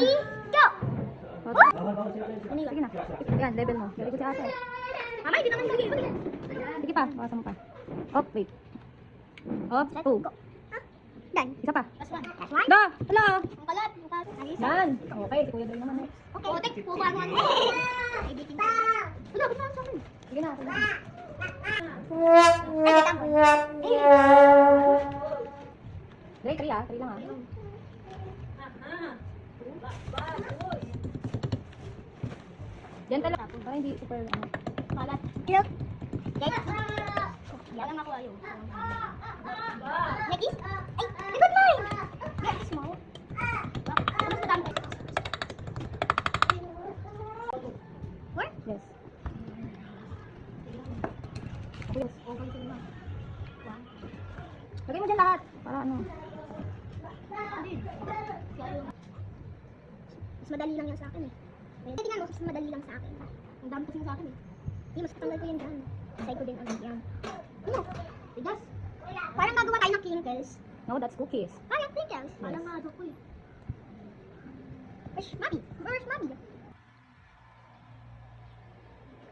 yan. Go! Sige na. Yan, level mo. Very good si ate. Mama, hindi naman sige. Sige pa, bawasan mo pa. Op, wait. Op, two. Done. Isa pa. Last one. Last one? Da! Wala! Ang kalat. Yan. Okay, si Kuya Dre naman eh. Okay. O, tek, pupuan mo. Editing ko. Wala, ba't na sa akin? Sige na. Sige na. Ay, teka mo. Dre, 3 ah. 3 lang ah. Diyan talaga. Para hindi super ano. Kalat. Hello? Guys. Yan lang ako ayaw. Nekis? Ay, likod mo eh. Yes, small. Mas madami. Four? Yes. Okay, yes. Okay, sige na. Lagay mo dyan lahat. Para ano. Mas madali lang yan sa akin eh. Tingnan mo, mas madali lang sa akin. Ang dami kasi sa akin eh. Hindi, mas tanggal ko yan dyan. Asay ko din ano yan. Ano? Tigas. Parang gagawa tayo ng crinkles. No, that's cookies. Parang crinkles. Parang nga ko eh. Where's Mami? Where's Mami?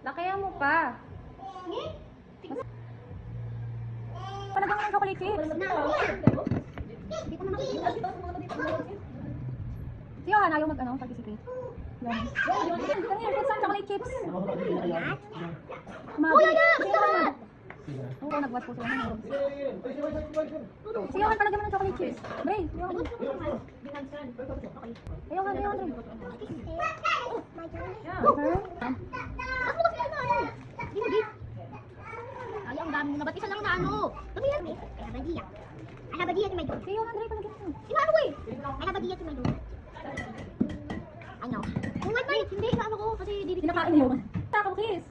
Lakayan mo pa. Palagyan mo ng chocolate chips. Na. Hindi ko na makikita. Si Johan, ayaw mag ano, participate. Yan. Come here, put some chocolate chips. Oh, yeah! Si Johan, oo, nag-watch po sila. Si Johan, palagyan mo ng chocolate chips. Bray, si Johan. Si Johan, Dre. My turn. Okay. Ako kasi ano ano? Hindi. Ay, ang dami na. Ba't isa lang na ano? Dami yan eh. I have a idea. I have a idea to my door. Si Johan, Dre, palagyan mo. Sinabi ko eh. I have a idea to my door. I know. Oh, wait. Hindi. Ano ko? Kasi didikit. Sinakain ni Johan. Taka, cookies.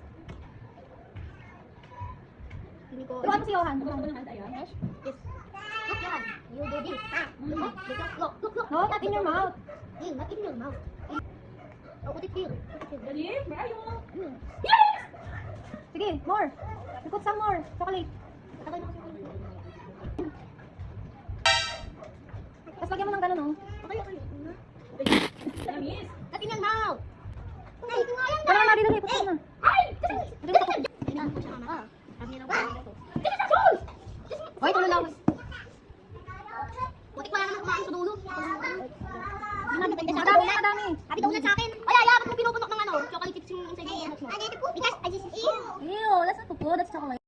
Hindi ko. Turuan mo si Johan. Yes. Yes. Look, Johan. You do this. Ah. Look. Look. No, not in your mouth. Hey, not in your mouth. Oh, what it feel? Dali, maayo mo. Hmm. Sige, more. You put some more. Chocolate. Patagay mo kasi ako. Tapos lagyan mo ng gano'n, oh. Okay. Not in your mouth. Ay, ito nga yan. Dali, Mari, dali. Put some na. Ay! Dali, put some. Kailangan ko siya, mama. Sabi lang ko. Hoy, tulo lang. Buti ko lang naman kumain sa dulo. Madami, madami. Happy donut sa akin. Ay, bakit mo pinupunok ng ano? Chocolate chips yung inside yung donuts mo? Because I just eat. Ew, that's not food. That's chocolate.